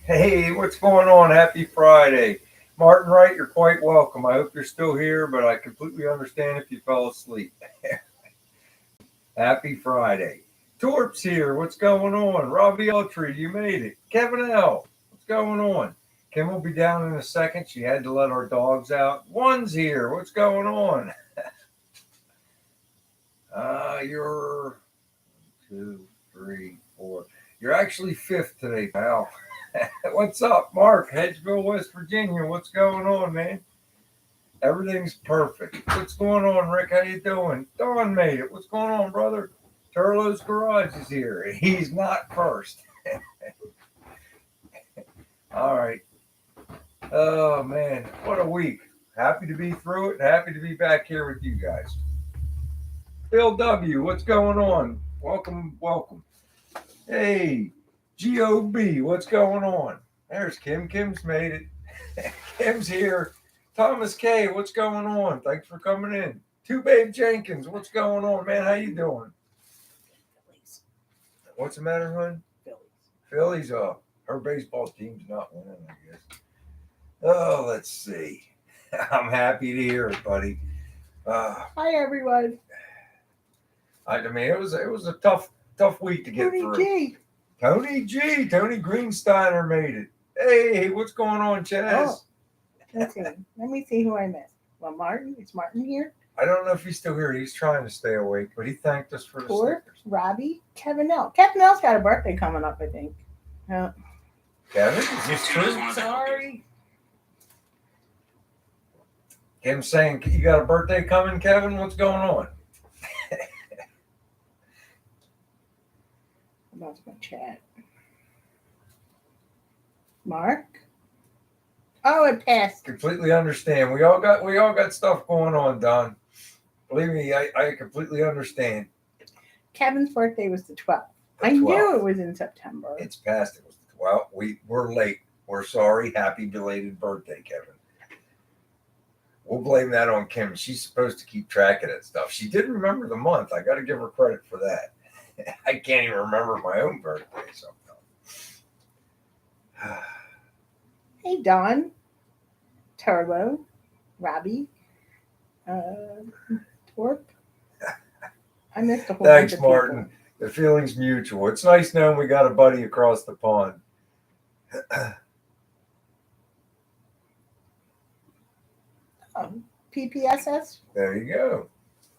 Hey, what's going on? Happy Friday. Martin Wright, you're quite welcome. I hope you're still here, but I completely understand if you fell asleep. Happy Friday. Torp's here. What's going on? Robbie Eltree, you made it. Kevin L, what's going on? Kim will be down in a second. She had to let our dogs out. One's here. What's going on? You're 2, 3, 4. You're actually fifth today, pal. What's up, Mark? Hedgeville, West Virginia. What's going on, man? Everything's perfect. What's going on, Rick? How you doing? Don made it. What's going on, brother? Turlo's Garage is here. He's not first. All right. Oh, man. What a week. Happy to be through it. Happy to be back here with you guys. Bill W., what's going on? Welcome, welcome. Hey, GOB, what's going on? There's Kim. Kim's made it. Kim's here. Thomas K, what's going on? Thanks for coming in. Two Babe Jenkins, what's going on, man? How you doing? Phillies. What's the matter, hon? Phillies, her baseball team's not winning, I guess. Oh, let's see. I'm happy to hear it, buddy. Hi, everyone. I mean, it was a tough week to get through. Tony Greensteiner made it. Hey, what's going on, Chaz? Oh, let's see. Let me see who I missed. Well, Martin. Is Martin here? I don't know if he's still here. He's trying to stay awake, but he thanked us for the stickers. Robbie, Kevin L. Kevin L's got a birthday coming up, I think. Kevin, is this true? Sorry. Him saying you got a birthday coming, Kevin? What's going on? I'm about to go chat. Mark. Oh, it passed. Completely understand. We all got stuff going on, Don. Believe me, I completely understand. Kevin's birthday was the 12th. I knew it was in September. It's past. It was the 12th. We're late. We're sorry. Happy belated birthday, Kevin. We'll blame that on Kim. She's supposed to keep track of that stuff. She did remember the month. I got to give her credit for that. I can't even remember my own birthday sometimes. Hey, Don, Turbo, Robbie, Torp. I missed a whole bunch of Martin. People. The feeling's mutual. It's nice knowing we got a buddy across the pond. PPSS. There you go.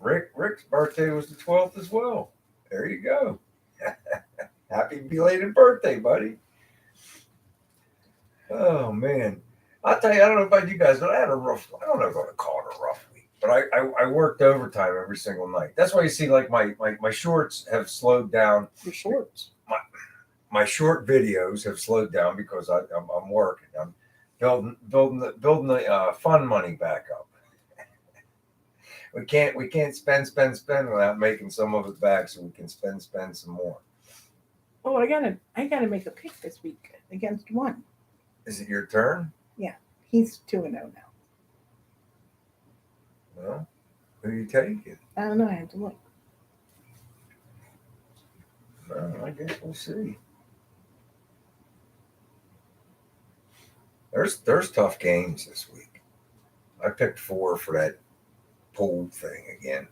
Rick's birthday was the 12th as well. There you go. Happy belated birthday, buddy. Oh, man. I'll tell you, I don't know about you guys, but I don't know if I'm going to call it a rough week. But I worked overtime every single night. That's why you see, like, my shorts have slowed down. Your shorts? My short videos have slowed down because I'm working. I'm building the fund money back up. We can't spend without making some of it back, so we can spend some more. Oh, I gotta make a pick this week against one. Is it your turn? Yeah, he's 2-0 now. Well, who are you taking? I don't know. I have to look. Well, I guess we'll see. There's tough games this week. I picked 4 for that pool thing again.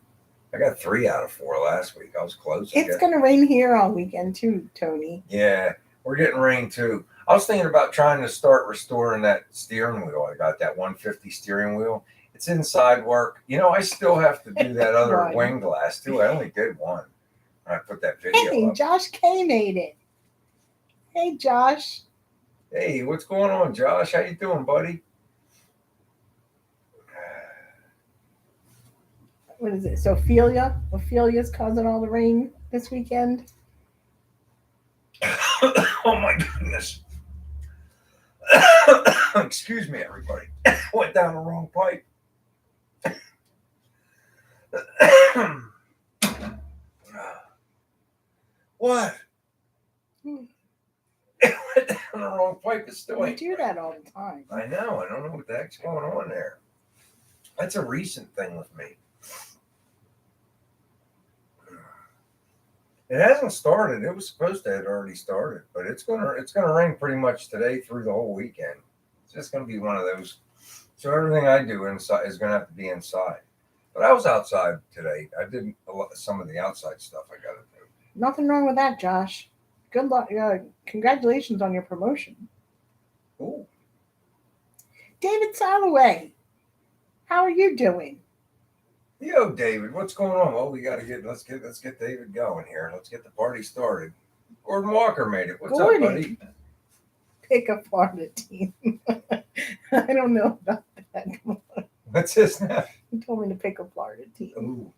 I got 3 out of 4 last week. I was close. It's going to rain here all weekend too, Tony. Yeah, we're getting rain too. I was thinking about trying to start restoring that steering wheel. I got that 150 steering wheel. It's inside work. You know, I still have to do that other wing glass too. I only did one. I put that video up. Josh K made it. Hey, Josh. Hey, what's going on, Josh? How you doing, buddy? What is it? Ophelia's causing all the rain this weekend. Oh my goodness. Excuse me, everybody. Went down the wrong pipe. What? It went down the wrong pipe. It's still We do that all the time. I know. I don't know what the heck's going on there. That's a recent thing with me. It hasn't started. It was supposed to have already started, but it's gonna rain pretty much today through the whole weekend. It's just gonna be one of those. So everything I do inside is gonna have to be inside. But I was outside today. I did some of the outside stuff I got to do. Nothing wrong with that, Josh. Good luck. Congratulations on your promotion. Ooh. David Soloway, how are you doing? Yo, David, what's going on? Well, we got to let's get David going here. Let's get the party started. Gordon Walker made it. What's up, buddy? Pick a Florida team. I don't know about that. What's his name? He told me to pick a Florida team. Ooh.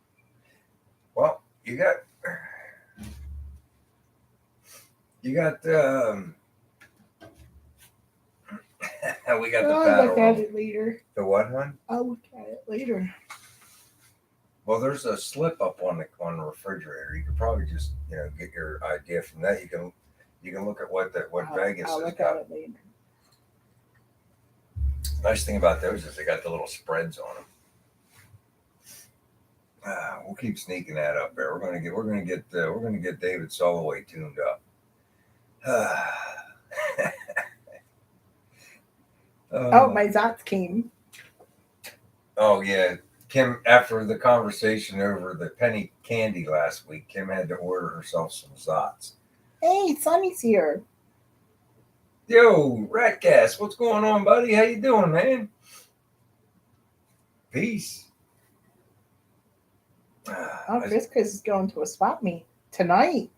Well, you got we got the I'll paddle look at roll. it later. The what, hon? I'll look at it later. Well, there's a slip up on the refrigerator. You could probably just get your idea from that. You can look at what Vegas I'll has look got. at it later. Nice thing about those is they got the little spreads on them. We'll keep sneaking that up there. We're gonna get David Soloway tuned up. My Zots came. Oh yeah, Kim. After the conversation over the penny candy last week, Kim had to order herself some Zots. Hey, Sonny's here. Yo, Ratcast, what's going on, buddy? How you doing, man? Peace. Chris is going to a swap meet tonight.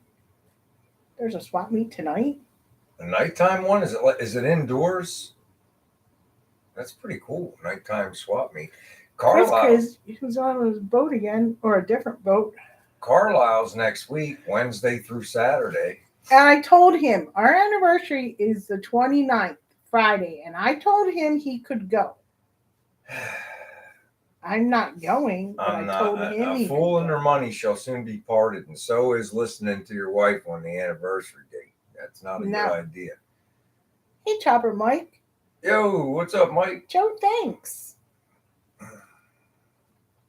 There's a swap meet tonight. A nighttime one? Is it indoors? That's pretty cool. Nighttime swap meet. Chris, who's on his boat again, or a different boat. Carlisle's next week, Wednesday through Saturday. And I told him our anniversary is the 29th, Friday, and I told him he could go. I'm not going, but I told him a fool and their money shall soon be parted, and so is listening to your wife on the anniversary date. That's not a good idea. Hey, Chopper Mike. Yo, what's up, Mike? Joe, thanks.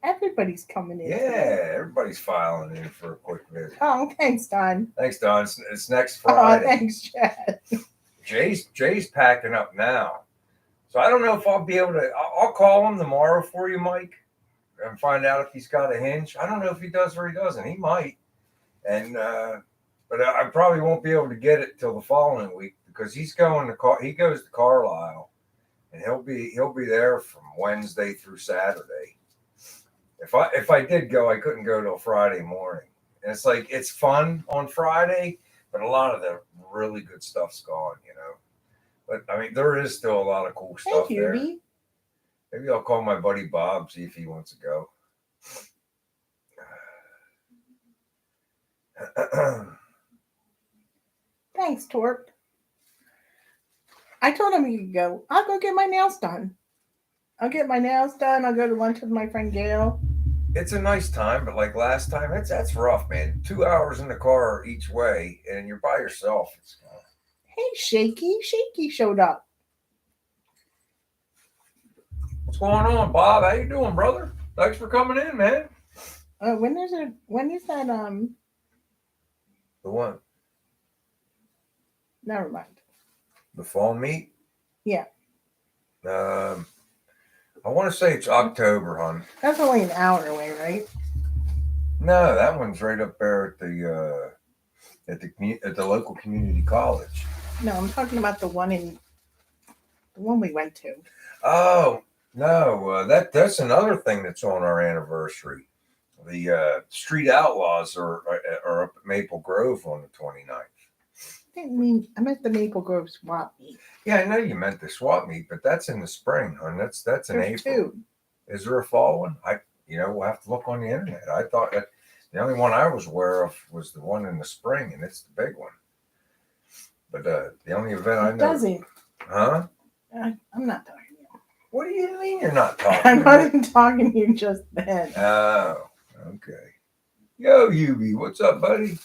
Everybody's coming in. Yeah, today. Everybody's filing in for a quick visit. Oh, thanks, Don. Thanks, Don. It's next Friday. Oh, thanks, Chad. Jay's packing up now. So I don't know if I'll be able to. I'll call him tomorrow for you, Mike, and find out if he's got a hinge. I don't know if he does or he doesn't. He might, but I probably won't be able to get it till the following week because he goes to Carlisle, and he'll be there from Wednesday through Saturday. If I did go, I couldn't go till Friday morning. And it's fun on Friday, but a lot of the really good stuff's gone, But I mean, there is still a lot of cool stuff there. Maybe I'll call my buddy Bob, see if he wants to go. Thanks, Torp. I told him he could go. I'll go get my nails done. I'll get my nails done. I'll go to lunch with my friend Gail. It's a nice time, but like last time, that's rough, man. 2 hours in the car each way, and you're by yourself. Hey, Shaky. Shaky showed up. What's going on, Bob? How you doing, brother? Thanks for coming in, man. When is that? The one. Never mind. The fall meet? Yeah. I want to say it's October, hon. That's only an hour away, right? No, that one's right up there at the local community college. No, I'm talking about the one we went to. Oh no, that's another thing that's on our anniversary. The Street Outlaws are up at Maple Grove on the 29th. I meant the Maple Grove swap meet. Yeah, I know you meant the swap meet, but that's in the spring, hon. That's in There's April. 2. Is there a fall one? We'll have to look on the internet. I thought that the only one I was aware of was the one in the spring, and it's the big one. But the only event I know doesn't. Huh? I'm not talking to you. What do you mean you're not talking? I'm not even talking to you just then. Oh, okay. Yo, Yubi, what's up, buddy?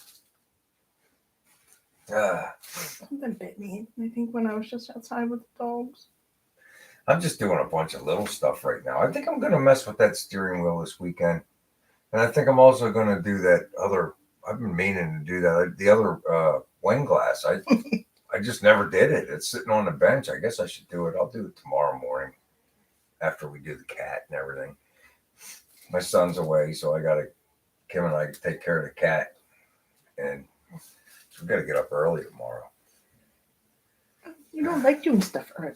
Something bit me, I think, when I was just outside with the dogs. I'm just doing a bunch of little stuff right now. I think I'm going to mess with that steering wheel this weekend. And I think I'm also going to do that other, I've been meaning to do that. The other wing glass, I just never did it. It's sitting on the bench. I guess I should do it. I'll do it tomorrow morning after we do the cat and everything. My son's away, so Kim and I take care of the cat, and so we got to get up early tomorrow. You don't like doing stuff early.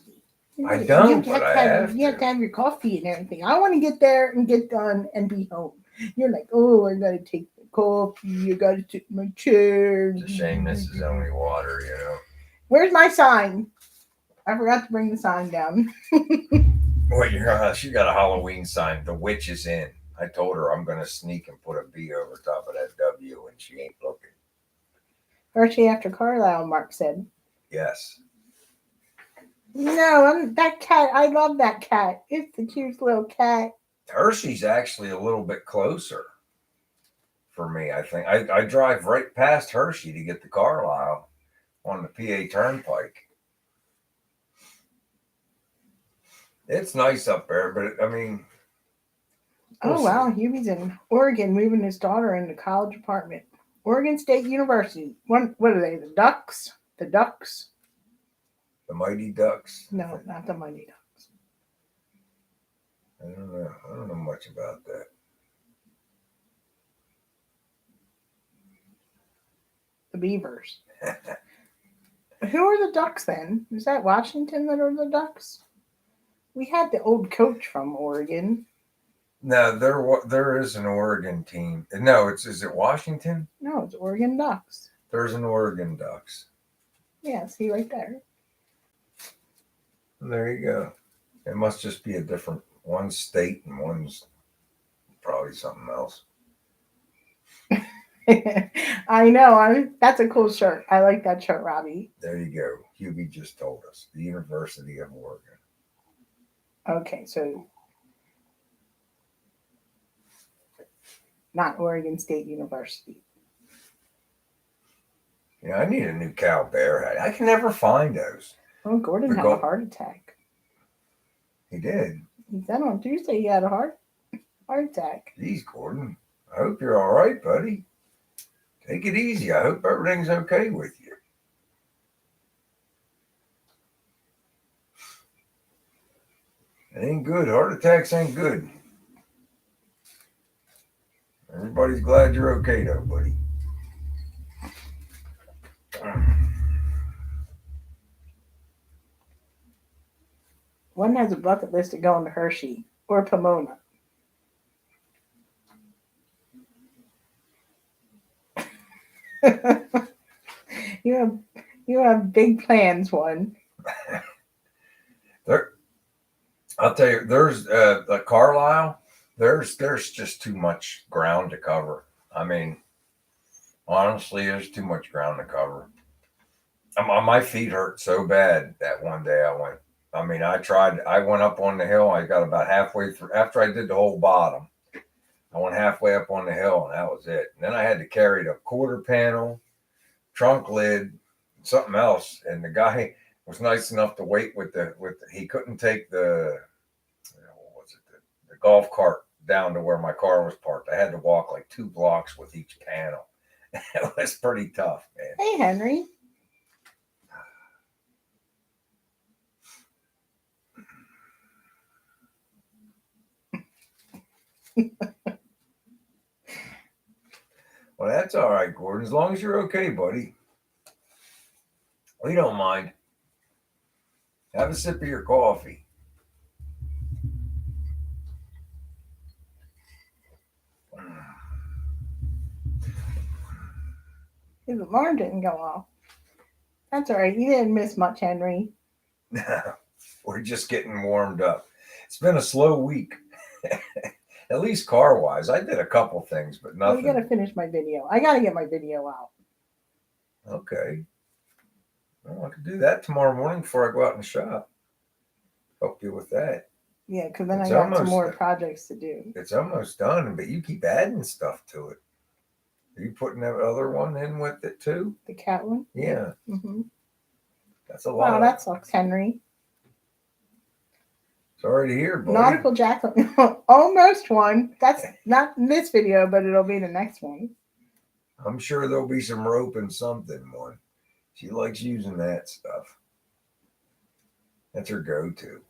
I don't, but I have You have to have your coffee and everything. I want to get there and get done and be home. You're like, oh, I gotta take the coffee. I gotta take my chair. It's a shame this is only water, you know. Where's my sign? I forgot to bring the sign down. Well, she got a Halloween sign. The witch is in. I told her I'm gonna sneak and put a B over top of that W, and she ain't looking. Hershey after Carlisle, Mark said. Yes. No, that cat. I love that cat. It's the cutest little cat. Hershey's actually a little bit closer for me, I think. I drive right past Hershey to get to Carlisle on the PA Turnpike. It's nice up there, but I mean. Oh, wow. Hubie's in Oregon moving his daughter into college apartment. Oregon State University. What are they? The Ducks? The Ducks? The Mighty Ducks? No, not the Mighty Ducks. I don't know. I don't know much about that. The Beavers. Who are the Ducks then? Is that Washington that are the Ducks? We had the old coach from Oregon. No, there is an Oregon team. No, is it Washington? No, it's Oregon Ducks. There's an Oregon Ducks. Yeah, see right there. There you go. It must just be a different one state and one's probably something else. I know. That's a cool shirt. I like that shirt, Robbie. There you go. Hubie just told us. The University of Oregon. Okay, so not Oregon State University. Yeah, I need a new Cal Bear hat. I can never find those. Oh, Gordon had a heart attack. He did. He said on Tuesday he had a heart attack. Geez, Gordon. I hope you're all right, buddy. Take it easy. I hope everything's okay with you. It ain't good. Heart attacks ain't good. Everybody's glad you're okay, though, buddy. One has a bucket list of going to Hershey or Pomona. You have big plans, one. I'll tell you, there's the Carlisle. There's just too much ground to cover. I mean, honestly, there's too much ground to cover. My feet hurt so bad that one day I went. I mean, I went up on the hill. I got about halfway through. After I did the whole bottom, I went halfway up on the hill, and that was it. And then I had to carry the quarter panel, trunk lid, something else. And the guy was nice enough to wait he couldn't take the golf cart down to where my car was parked. I had to walk like 2 blocks with each panel. It was pretty tough, man. Hey, Henry. Well, that's all right, Gordon. As long as you're okay, buddy. We don't mind. Have a sip of your coffee. His alarm didn't go off. That's all right. You didn't miss much, Henry. No, we're just getting warmed up. It's been a slow week. At least car-wise. I did a couple things, but nothing. Well, you got to finish my video. I got to get my video out. Okay. Well, I could do that tomorrow morning before I go out and shop. Help you with that. Yeah, because then I got some more projects to do. It's almost done, but you keep adding stuff to it. Are you putting that other one in with it too? The cat one? Yeah. Mm-hmm. That's a lot. Wow, that sucks, Henry. Sorry to hear, buddy. Nautical Jacqueline. Almost one. That's not in this video, but it'll be the next one. I'm sure there'll be some rope and something, one. She likes using that stuff. That's her go-to.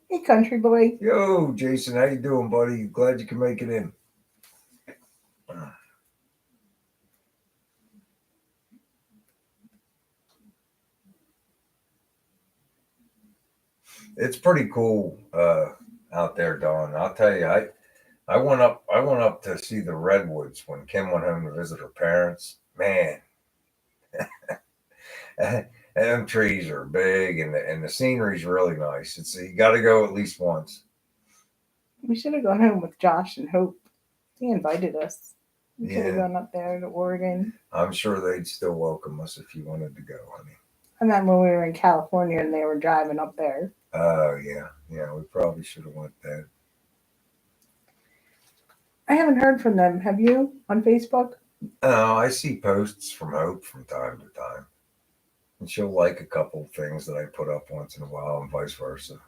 Hey, country boy. Yo, Jason, how you doing, buddy? Glad you can make it in. It's pretty cool out there, Dawn. I'll tell you, I went up to see the redwoods when Kim went home to visit her parents. Man, and them trees are big, and the scenery's really nice. It's you got to go at least once. We should have gone home with Josh and Hope. He invited us. We could have Yeah, gone up there to Oregon. I'm sure they'd still welcome us if you wanted to go, honey. And then when we were in California and they were driving up there. Oh yeah. We probably should have went then. I haven't heard from them. Have you on Facebook? Oh, I see posts from Hope from time to time, and she'll like a couple things that I put up once in a while, and vice versa.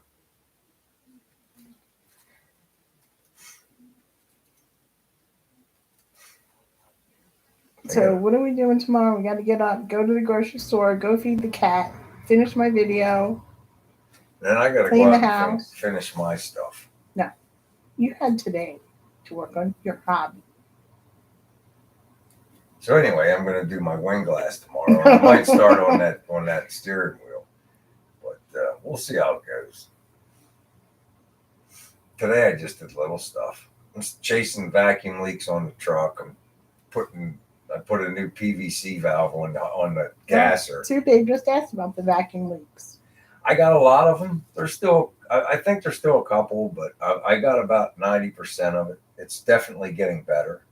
So what are we doing tomorrow? We got to get up, go to the grocery store, go feed the cat, finish my video. Then I got to clean go the out and house. finish my stuff. No, you had today to work on your hobby. So anyway, I'm going to do my wing glass tomorrow. I might start on that steering wheel, but we'll see how it goes. Today I just did little stuff. I'm chasing vacuum leaks on the truck. I put a new PVC valve on the gasser. See, they just asked about the vacuum leaks. I got a lot of them. There's still, I think there's still a couple, but I got about 90% of it. It's definitely getting better.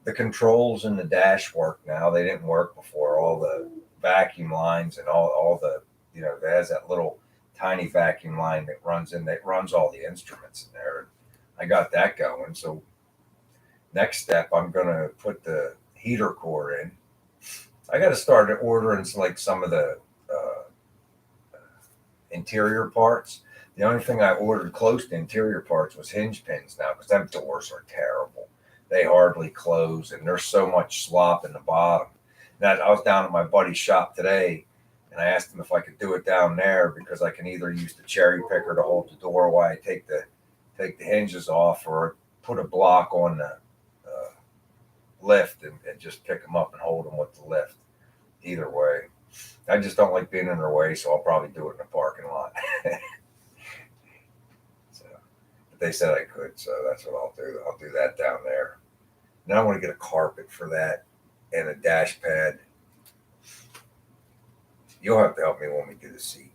The controls in the dash work now. They didn't work before. All the vacuum lines and all the, it has that little tiny vacuum line that runs all the instruments in there. I got that going. So next step, I'm going to put the heater core in. I got to start ordering some of the interior parts. The only thing I ordered close to interior parts was hinge pins now, because them doors are terrible. They hardly close, and there's so much slop in the bottom. Now, I was down at my buddy's shop today, and I asked him if I could do it down there, because I can either use the cherry picker to hold the door while I take the hinges off, or put a block on the lift and just pick them up and hold them with the lift. Either way, I just don't like being in their way, so I'll probably do it in the parking lot. But they said I could, so that's what I'll do. I'll do that down there. Now I want to get a carpet for that and a dash pad. You'll have to help me when we do the seat.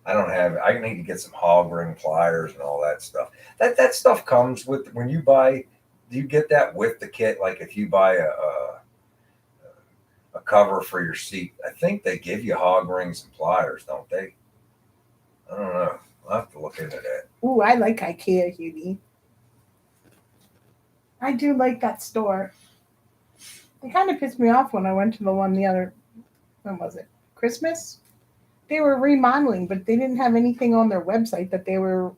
I don't have it. I need to get some hog ring pliers and all that stuff. That stuff comes with when you buy. Do you get that with the kit? Like if you buy a cover for your seat, I think they give you hog rings and pliers, don't they? I don't know. I'll have to look into that. Ooh, I like IKEA, Hughie. I do like that store. It kind of pissed me off when I went to the one when was it? Christmas? They were remodeling, but they didn't have anything on their website that they were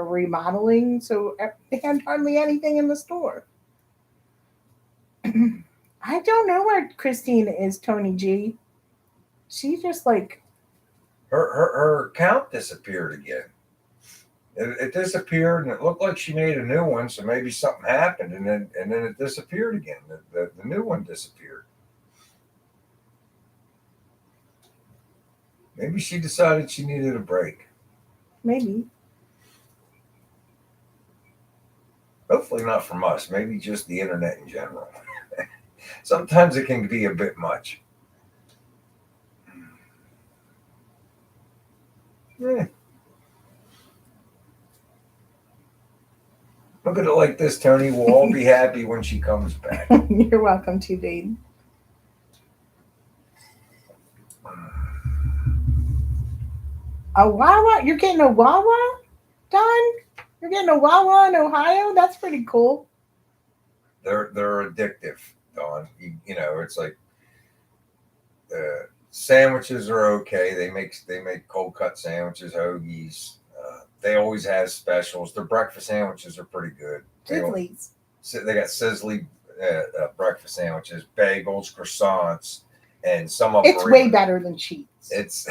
remodeling, so they had hardly anything in the store. I don't know where Christine is, Tony G. She's just like her account disappeared again. It disappeared, and it looked like she made a new one. So maybe something happened, and then it disappeared again. The new one disappeared. Maybe she decided she needed a break. maybe. Hopefully not from us. Maybe just the internet in general. Sometimes it can be a bit much. Yeah. Look at it like this, Tony. We'll all be happy when she comes back. You're welcome to, babe. A Wawa? You're getting a Wawa, Don? You're getting a Wawa in Ohio? That's pretty cool. They're addictive, Dawn. You know, it's like Sandwiches are okay. They make cold cut sandwiches, hoagies. They always have specials. Their breakfast sandwiches are pretty good. Tiffany's. They got sizzly breakfast sandwiches, bagels, croissants, and some of them. It's way better than Sheets. It's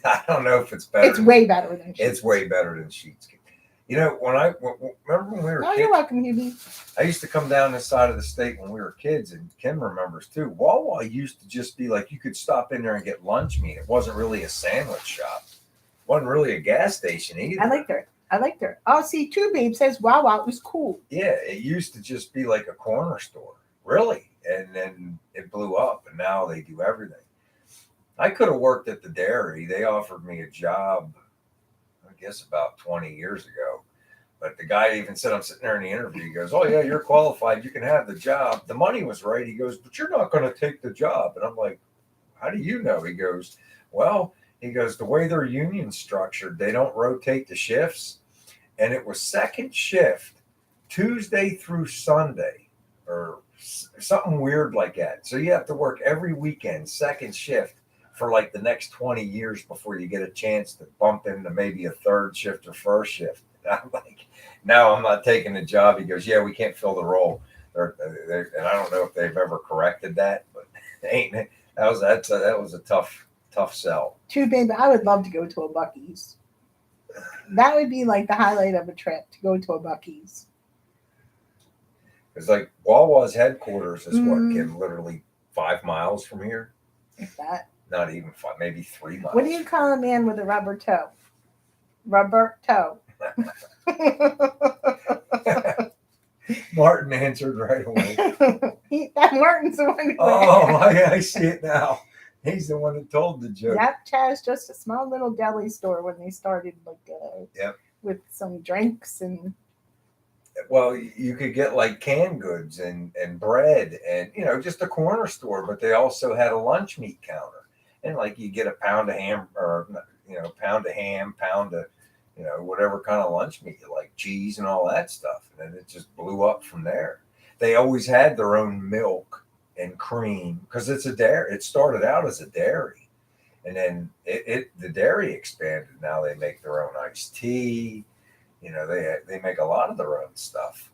I don't know if it's better. It's way better than Sheets. It's way better than Sheets. You know, remember when we were kids? You're welcome, Hubie. I used to come down this side of the state when we were kids, and Kim remembers too. Wawa used to just be like you could stop in there and get lunch meat. It wasn't really a sandwich shop. It wasn't really a gas station either. I liked her. Oh, see, Two Babe says Wawa was cool. Yeah, it used to just be like a corner store, really, and then it blew up, and now they do everything. I could have worked at the dairy. They offered me a job, I guess, about 20 years ago. But the guy even said, I'm sitting there in the interview. He goes, oh, yeah, you're qualified. You can have the job. The money was right. He goes, but you're not going to take the job. And I'm like, how do you know? He goes, well, the way their union's structured, they don't rotate the shifts. And it was second shift, Tuesday through Sunday, or something weird like that. So you have to work every weekend, second shift, for like the next 20 years before you get a chance to bump into maybe a third shift or first shift. I'm like, no, I'm not taking the job. He goes, yeah, we can't fill the role. And I don't know if they've ever corrected that, but that was a tough sell. Two Babe, I would love to go to a Buc-ee's. That would be like the highlight of a trip, to go to a Buc-ee's. It's like Wawa's headquarters is what, Kim, literally 5 miles from here. If that. Not even 5, maybe 3 miles. What do you call a man with a rubber toe? Rubber toe. Martin answered right away. That Martin's the one. I see it now. He's the one that told the joke. That Chaz, just a small little deli store when they started, with some drinks and. Well, you could get like canned goods and bread and just a corner store, but they also had a lunch meat counter. And like you get a pound of ham, or pound of whatever kind of lunch meat you like, cheese and all that stuff. And then it just blew up from there. They always had their own milk and cream because it's a dairy. It started out as a dairy, and then the dairy expanded. Now they make their own iced tea. They make a lot of their own stuff.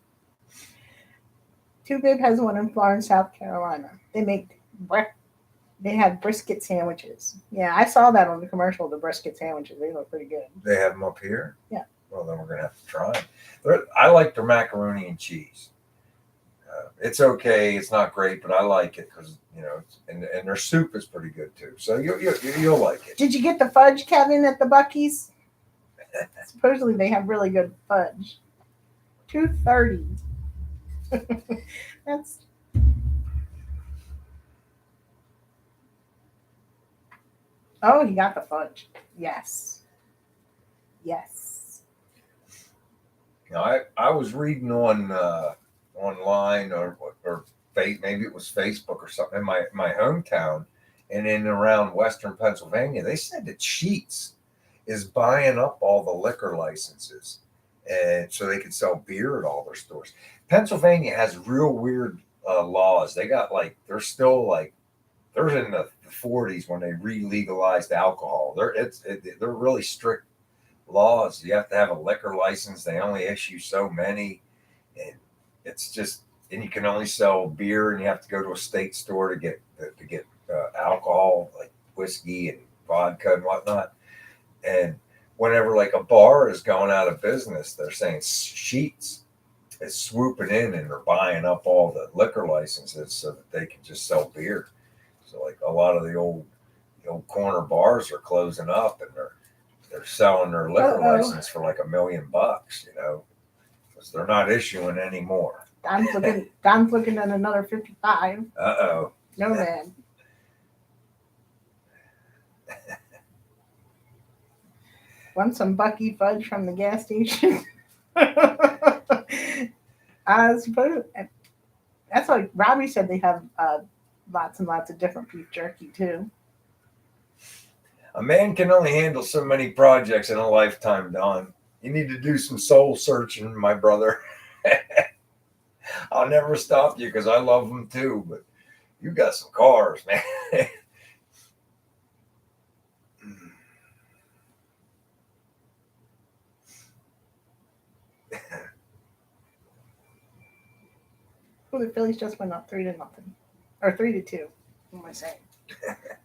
Two Babe has one in Florence, South Carolina. They have brisket sandwiches. Yeah, I saw that on the commercial, the brisket sandwiches. They look pretty good. They have them up here? Yeah. Well, then we're going to have to try them. I like their macaroni and cheese. It's okay. It's not great, but I like it because, and their soup is pretty good too. So you'll like it. Did you get the fudge, Kevin, at the Buc-ee's? Supposedly they have really good fudge. $2.30. That's. Oh, he got the fudge. Yes. I was reading on online or maybe it was Facebook or something in my hometown and in around Western Pennsylvania. They said that Sheetz is buying up all the liquor licenses, and so they can sell beer at all their stores. Pennsylvania has real weird laws. They got they're still they're in the 40s when they re-legalized alcohol. They're really strict laws. You have to have a liquor license. They only issue so many, and it's just, and you can only sell beer, and you have to go to a state store to get alcohol, like whiskey and vodka and whatnot. And whenever a bar is going out of business, they're saying Sheetz is swooping in and they're buying up all the liquor licenses so that they can just sell beer. So a lot of the old corner bars are closing up, and they're selling their liquor license for $1 million, because they're not issuing anymore. Don's looking at another 55. Uh-oh. No, man. Want some Bucky fudge from the gas station? I suppose that's what Robbie said. They have lots and lots of different beef jerky too. A man can only handle so many projects in a lifetime, Don. You need to do some soul searching, my brother. I'll never stop you because I love them too, but you got some cars, man. Oh, the Phillies just went up 3-0. Or 3-2. What am I saying?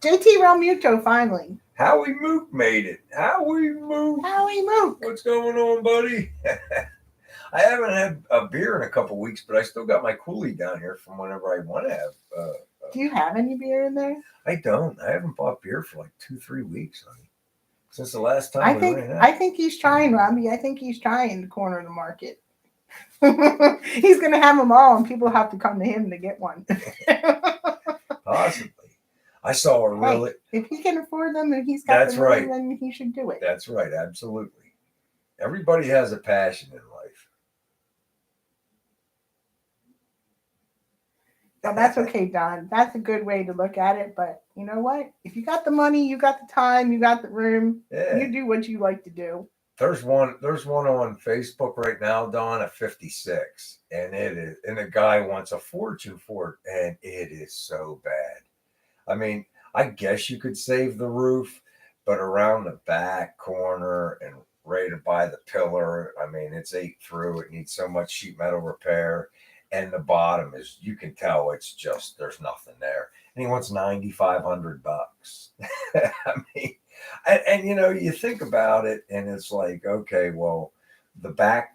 JT Realmuto finally. Howie Mook made it. Howie Mook. Howie Mook. What's going on, buddy? I haven't had a beer in a couple weeks, but I still got my coolie down here from whenever I want to have. Do you have any beer in there? I don't. I haven't bought beer for like 2-3 weeks, honey. Since the last time I think he's trying, Robbie. I think he's trying to corner the market. He's going to have them all, and people have to come to him to get one. Possibly. I saw a really. Hey, if he can afford them and he's got the money, then he should do it. That's right. Absolutely. Everybody has a passion in life. Well, that's okay, Don. That's a good way to look at it. But you know what? If you got the money, you got the time, you got the room, you do what you like to do. There's one on Facebook right now, Don, at 56, and the guy wants a fortune for it, and it is so bad. I mean, I guess you could save the roof, but around the back corner and ready to buy the pillar, I mean, it's ate through. It needs so much sheet metal repair. And the bottom is, you can tell it's just, there's nothing there. And he wants $9,500. I mean, and you know, you think about it and it's like, okay, well, the back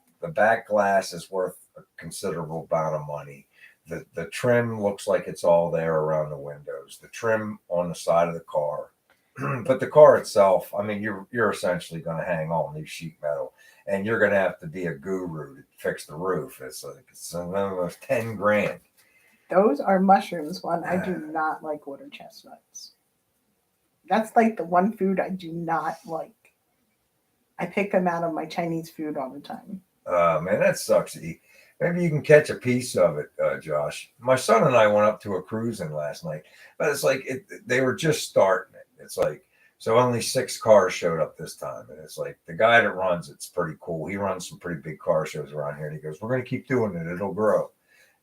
glass is worth a considerable amount of money. The trim looks like it's all there around the windows, the trim on the side of the car. But the car itself, I mean, you're essentially going to hang all new sheet metal. And you're going to have to be a guru to fix the roof. It's almost 10 grand. Those are mushrooms. One, I do not like water chestnuts. That's like the one food I do not like. I pick them out of my Chinese food all the time. Man, that sucks. Maybe you can catch a piece of it, Josh. My son and I went up to a cruising last night, but it's like they were just starting it. It's like, so only 6 cars showed up this time. And it's like the guy that runs it's pretty cool. He runs some pretty big car shows around here. And he goes, we're going to keep doing it. It'll grow.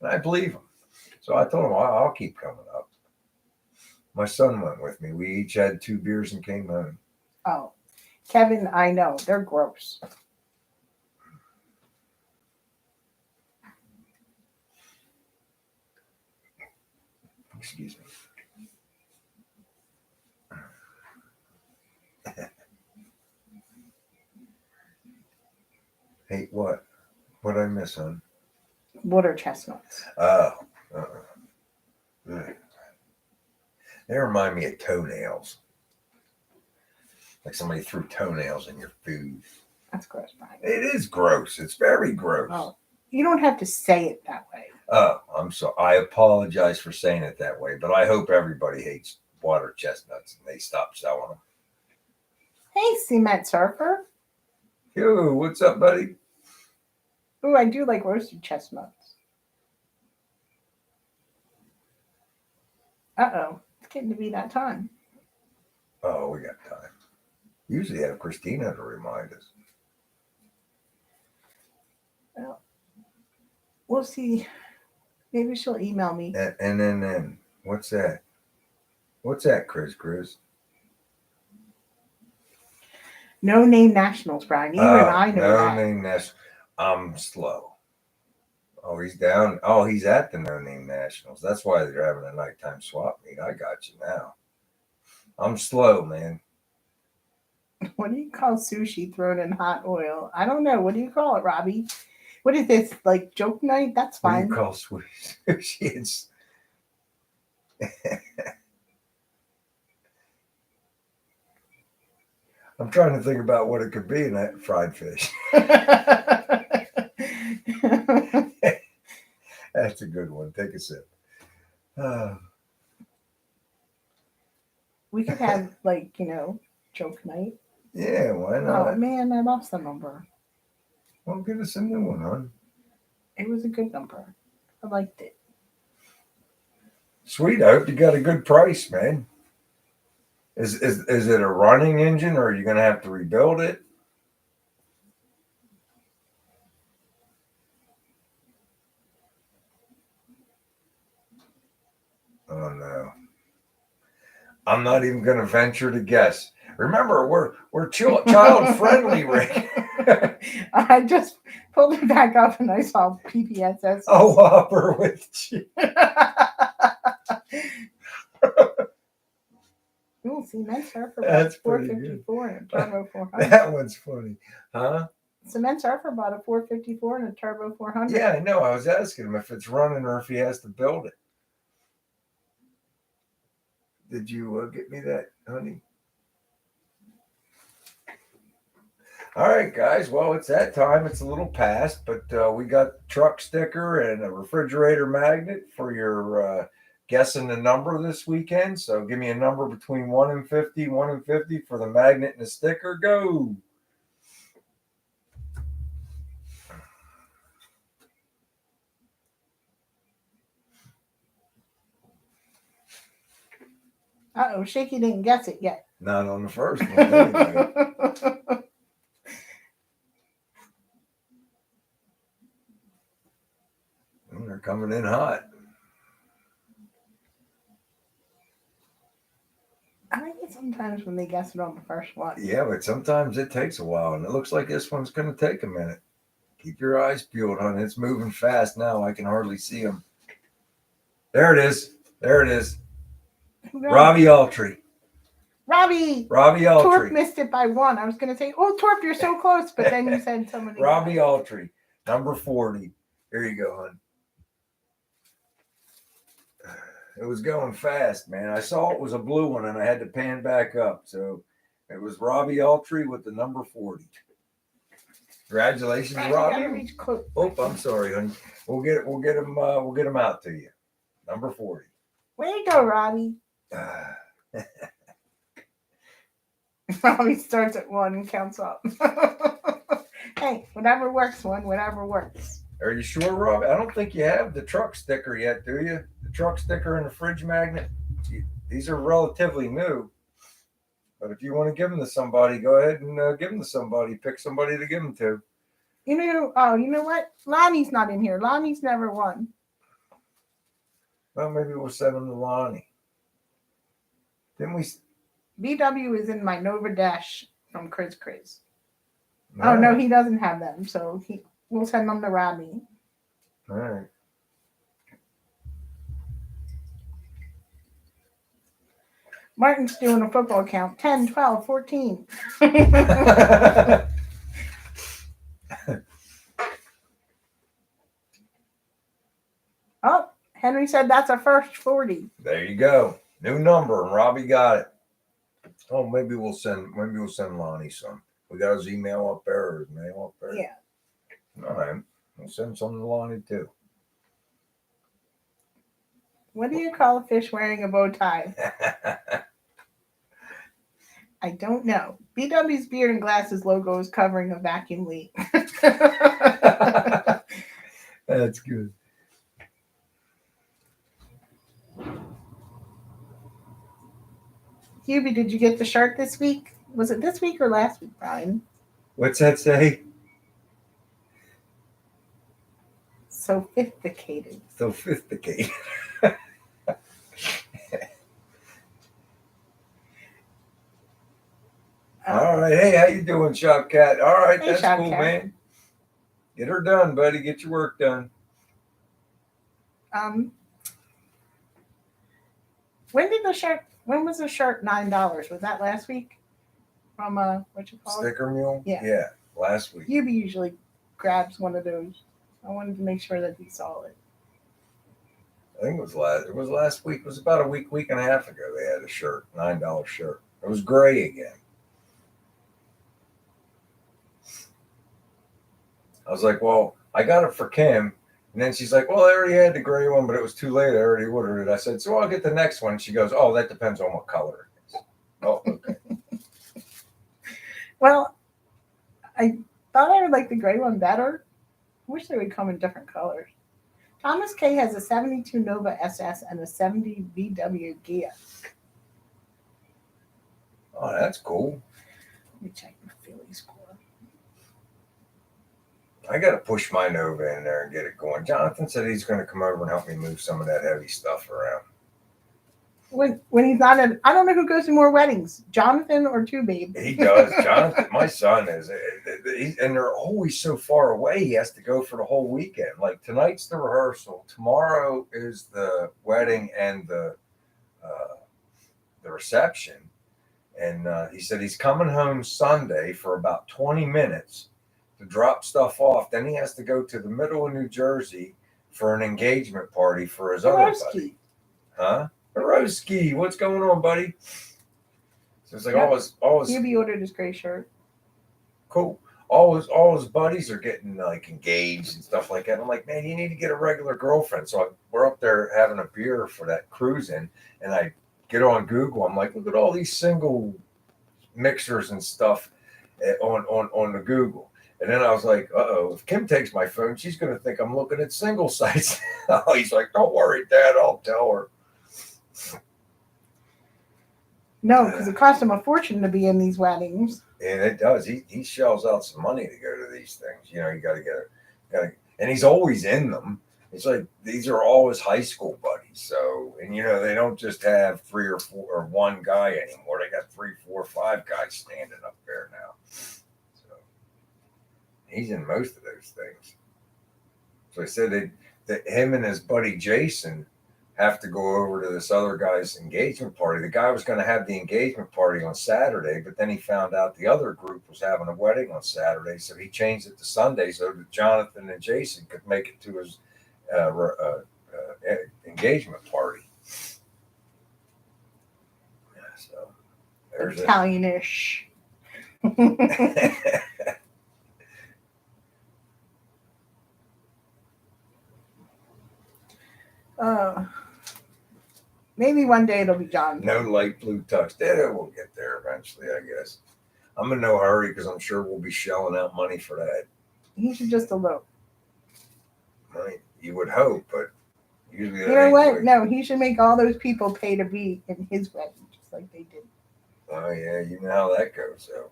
And I believe him. So I told him, I'll keep coming up. My son went with me. We each had 2 beers and came home. Oh, Kevin, I know. They're gross. Excuse me. Hey, what? What did I miss, hon? Water chestnuts. Oh. They remind me of toenails. Like somebody threw toenails in your food. That's gross, Brian. It is gross. It's very gross. Oh, you don't have to say it that way. Oh, I'm sorry. I apologize for saying it that way, but I hope everybody hates water chestnuts and they stop selling them. Hey, Cement Surfer. Yo, what's up, buddy? Ooh, I do like roasted chestnuts. Uh-oh. It's getting to be that time. Oh, we got time. Usually have Christina to remind us. Well, we'll see. Maybe she'll email me. And then what's that? What's that, Chris? No name nationals, Brian. Even I know that. No name nationals. I'm slow. Oh, he's down. Oh, he's at the no name nationals. That's why they're having a nighttime swap meet. I got you now. I'm slow, man. What do you call sushi thrown in hot oil? I don't know. What do you call it, Robbie? What is this, like joke night? That's fine. What do you call sushi? It's... I'm trying to think about what it could be in that fried fish. That's a good one. Take a sip. We could have, like, joke night. Yeah, why not? Oh, man, I lost the number. Well, give us a new one, hon. It was a good number. I liked it. Sweet. I hope you got a good price, man. Is it a running engine, or are you going to have to rebuild it? Oh, no. I'm not even going to venture to guess. Remember, we're child friendly, Rick. I just pulled it back up and I saw PPSS. A Whopper with cheese. You'll see Cement Surfer That's bought a pretty good. 454 and a Turbo 400. That one's funny, huh? Cement Surfer bought a 454 and a Turbo 400. Yeah, I know. I was asking him if it's running or if he has to build it. Did you get me that, honey? All right, guys. Well, it's that time. It's a little past, but we got the truck sticker and a refrigerator magnet for your guessing the number this weekend. So give me a number between 1 and 50, 1 and 50 for the magnet and the sticker. Go. Uh-oh, Shaky didn't guess it yet. Not on the first one. There you go. They're coming in hot. I like it sometimes when they guess it on the first one. Yeah, but sometimes it takes a while, and it looks like this one's going to take a minute. Keep your eyes peeled, honey. It's moving fast now. I can hardly see them. There it is. There it is. Robbie Altry. Robbie Altry. Torp missed it by 1. I was going to say, oh, Torp, you're so close. But then you said somebody. Robbie Altry, number 40. Here you go, hon. It was going fast, man. I saw it was a blue one, and I had to pan back up. So it was Robbie Altry with the number 40. Congratulations, Robbie. Oh, I'm sorry, honey. We'll get him out to you. Number 40. Way to go, Robbie. Robbie starts at 1 and counts up. Hey, whatever works, whatever works. Are you sure, Rob? I don't think you have the truck sticker yet, do you? The truck sticker and the fridge magnet. These are relatively new. But if you want to give them to somebody, go ahead and give them to somebody. Pick somebody to give them to. You know what? Lonnie's not in here. Lonnie's never won. Well, maybe we'll send them to Lonnie. Didn't we? BW is in my Nova Dash from Chris. No. Oh, no, he doesn't have them. So we'll send them to Robbie. All right. Martin's doing a football count. 10, 12, 14. Oh, Henry said that's a first 40. There you go. New number, and Robbie got it. Oh, maybe we'll send Lonnie some. We got his email up there or his mail up there. Yeah. All right. We'll send some to Lonnie too. What do you call a fish wearing a bow tie? I don't know. BW's beard and glasses logo is covering a vacuum leak. That's good. Hubie, did you get the shirt this week? Was it this week or last week, Brian? What's that say? Sophisticated. Sophisticated. All right. Hey, how you doing, Shop Cat? All right, Hey, that's Shop cool, Cat. man. Get her done, buddy. Get your work done. When was the shirt $9? Was that last week? From what you call it? Sticker Mule? Yeah. Last week. Hubie usually grabs one of those. I wanted to make sure that he saw it. I think it was last week. It was about a week and a half ago. They had a shirt, $9 shirt. It was gray again. I was like, well, I got it for Kim. And then she's like, well, I already had the gray one, but it was too late. I already ordered it. I said, so I'll get the next one. She goes, oh, that depends on what color it is. Oh, okay. Well, I thought I would like the gray one better. I wish they would come in different colors. Thomas K has a 72 Nova SS and a 70 VW Gia. Oh, that's cool. Let me check the Philly score. I got to push my Nova in there and get it going. Jonathan said he's going to come over and help me move some of that heavy stuff around. when he's not at, I don't know who goes to more weddings, Jonathan or Two Babe. He does. Jonathan, my son is, and they're always so far away. He has to go for the whole weekend. Like tonight's the rehearsal. Tomorrow is the wedding and the reception. And he said he's coming home Sunday for about 20 minutes to drop stuff off. Then he has to go to the middle of New Jersey for an engagement party for his other buddy. Huh? Hiroski, what's going on, buddy? So it's like all his Hubie ordered his gray shirt. cool. All his buddies are getting like engaged and stuff like that. I'm like, man, you need to get a regular girlfriend. So we're up there having a beer for that cruising, and I get on Google. I'm like, look at all these single mixers and stuff on the Google. And then I was like, uh-oh, if Kim takes my phone, she's going to think I'm looking at single sites. He's like, don't worry, Dad, I'll tell her. No, because it cost him a fortune to be in these weddings. And it does. He shells out some money to go to these things. You know, you got to and he's always in them. It's like these are all his high school buddies. So, and you know, they don't just have 3 or 4 or one guy anymore. They got 3, 4, 5 guys standing up there now. So he's in most of those things. So I said that him and his buddy Jason have to go over to this other guy's engagement party. The guy was going to have the engagement party on Saturday, but then he found out the other group was having a wedding on Saturday. So he changed it to Sunday so that Jonathan and Jason could make it to his engagement party. So there's Italianish. Maybe one day it'll be John. No light blue tux. We'll get there eventually, I guess. I'm in no hurry because I'm sure we'll be shelling out money for that. He should just elope. You would hope, but usually you know what? No, he should make all those people pay to be in his wedding, just like they did. Oh yeah, you know how that goes. So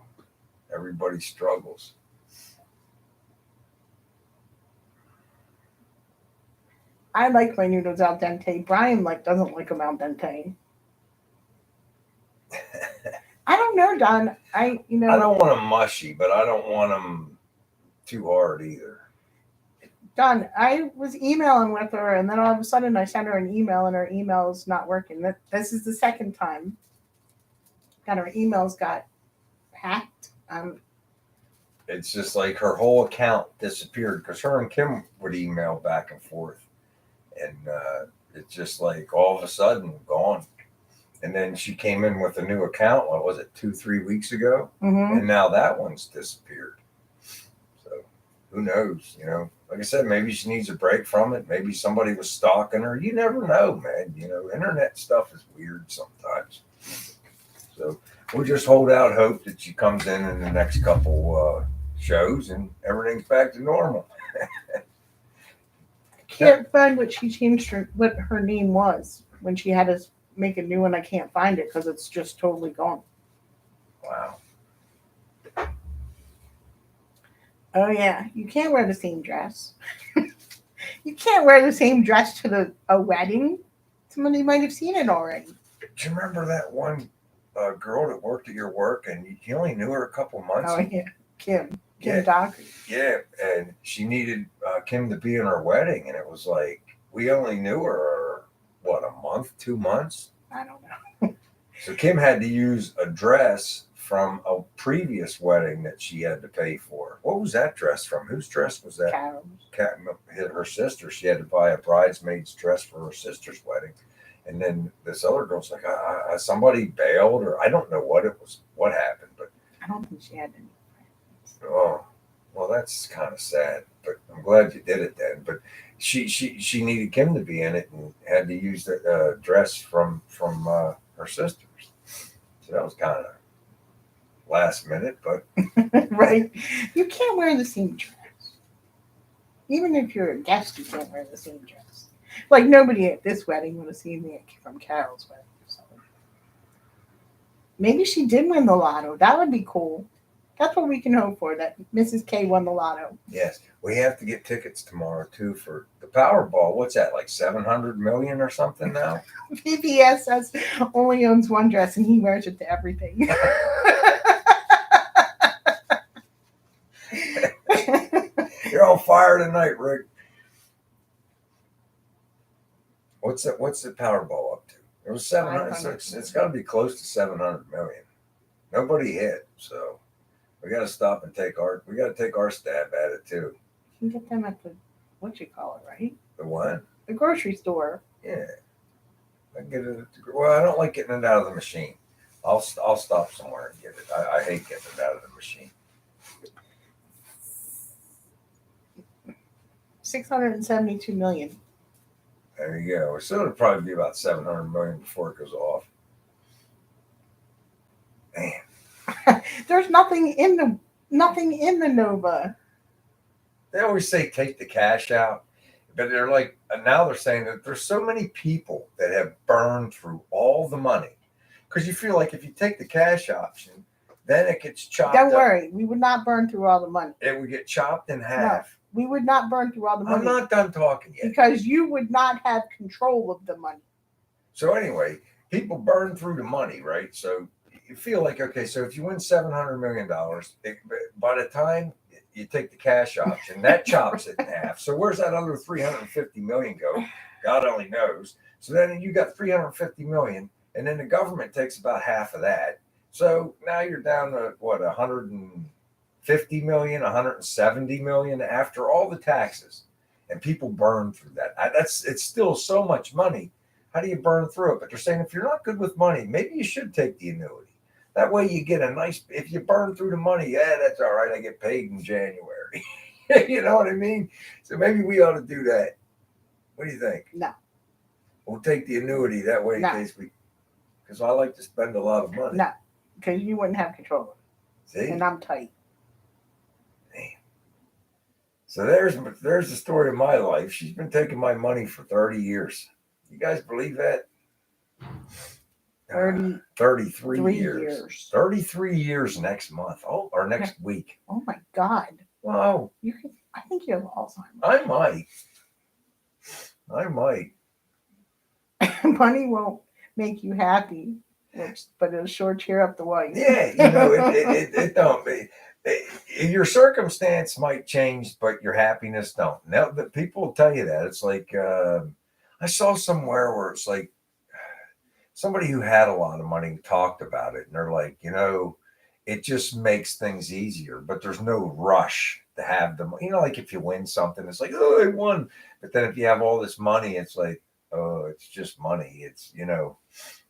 everybody struggles. I like my noodles al dente. Brian doesn't like them al dente. I don't know, Don. I don't want them mushy, but I don't want them too hard either. Don, I was emailing with her, and then all of a sudden I sent her an email, and her email's not working. This is the second time that her emails got hacked. It's just like her whole account disappeared because her and Kim would email back and forth. And it's just like all of a sudden gone. And then she came in with a new account. What was it, 2-3 weeks ago? Mm-hmm. And now that one's disappeared. So who knows? You know, like I said, maybe she needs a break from it. Maybe somebody was stalking her. You never know, man. You know, internet stuff is weird sometimes. So we'll just hold out hope that she comes in the next couple shows and everything's back to normal. Can't find what she changed what her name was when she had to make a new one. I can't find it because it's just totally gone. Wow. Oh yeah, you can't wear the same dress. You can't wear the same dress to a wedding. Somebody might have seen it already. Do you remember that one girl that worked at your work and you only knew her a couple months? Oh yeah, Kim Yeah. Dockery. Yeah, and she needed Kim to be in her wedding, and it was like we only knew her a month, 2 months. I don't know. So Kim had to use a dress from a previous wedding that she had to pay for. What was that dress from? Whose dress was that? Her sister. She had to buy a bridesmaid's dress for her sister's wedding, and then this other girl's like, somebody bailed, or I don't know what it was, what happened, but I don't think she had any. Oh, well, that's kind of sad, but I'm glad you did it then. But she needed Kim to be in it and had to use the dress from her sister's. So that was kind of last minute, but right. You can't wear the same dress. Even if you're a guest, you can't wear the same dress. Like nobody at this wedding would have seen me from Carol's wedding. So. Maybe she did win the lotto. That would be cool. That's what we can hope for, that Mrs. K won the lotto. Yes, we have to get tickets tomorrow too for the Powerball. What's that, like 700 million or something now? PBS says only owns one dress and he wears it to everything. You're on fire tonight, Rick. What's the Powerball up to? It was 700. So it's got to be close to 700 million. Nobody hit, so we got to stop and take our stab at it too. You can get them at the right? The what? The grocery store. Yeah, I can get it. Well, I don't like getting it out of the machine. I'll stop somewhere and get it. I hate getting it out of the machine. 672 million. There you go. So it'll probably be about 700 million before it goes off. Man, there's nothing in the Nova. They always say take the cash out, but they're like, now they're saying that there's so many people that have burned through all the money, because you feel like if you take the cash option, then it gets chopped. Don't worry, we would not burn through all the money. It would get chopped in half. No. We would not burn through all the money. I'm not done talking yet. Because you would not have control of the money. So anyway, people burn through the money, right? So you feel like, okay, so if you win $700 million, by the time you take the cash option, that chops it in half. So where's that other 350 million go? God only knows. So then you got 350 million, and then the government takes about half of that. So now you're down to what, 150 million, 170 million after all the taxes, and people burn through that. It's still so much money. How do you burn through it? But they're saying if you're not good with money, maybe you should take the annuity. That way you get a nice, if you burn through the money, yeah, that's all right. I get paid in January. You know what I mean? So maybe we ought to do that. What do you think? No. We'll take the annuity that way in case because I like to spend a lot of money. No, because you wouldn't have control of it. See? And I'm tight. So there's the story of my life. She's been taking my money for 30 years. You guys believe that? 33 years. 33 years next month. Oh, or next week. Oh my God. Wow. I think you have Alzheimer's. I might. Money won't make you happy, but it'll sure cheer up the wife. Yeah, it don't. Your circumstance might change, but your happiness don't. Now, but people will tell you that. It's like I saw somewhere where it's like somebody who had a lot of money talked about it, and they're like, it just makes things easier, but there's no rush to have them. Like if you win something, it's like, oh, I won. But then if you have all this money, it's like, oh, it's just money. It's,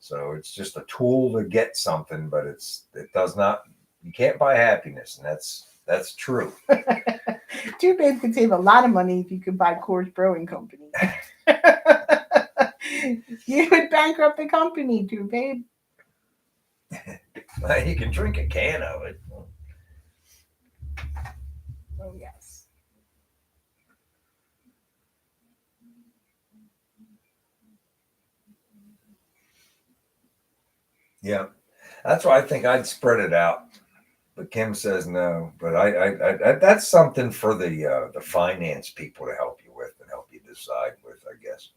so it's just a tool to get something, but it does not. You can't buy happiness, and that's true. Two Babes could save a lot of money if you could buy Coors Brewing Company. You would bankrupt the company, Two Babe. You can drink a can of it. Oh, yes. Yeah, that's why I think I'd spread it out. But Kim says no. But I that's something for the finance people to help you with and help you decide with, I guess.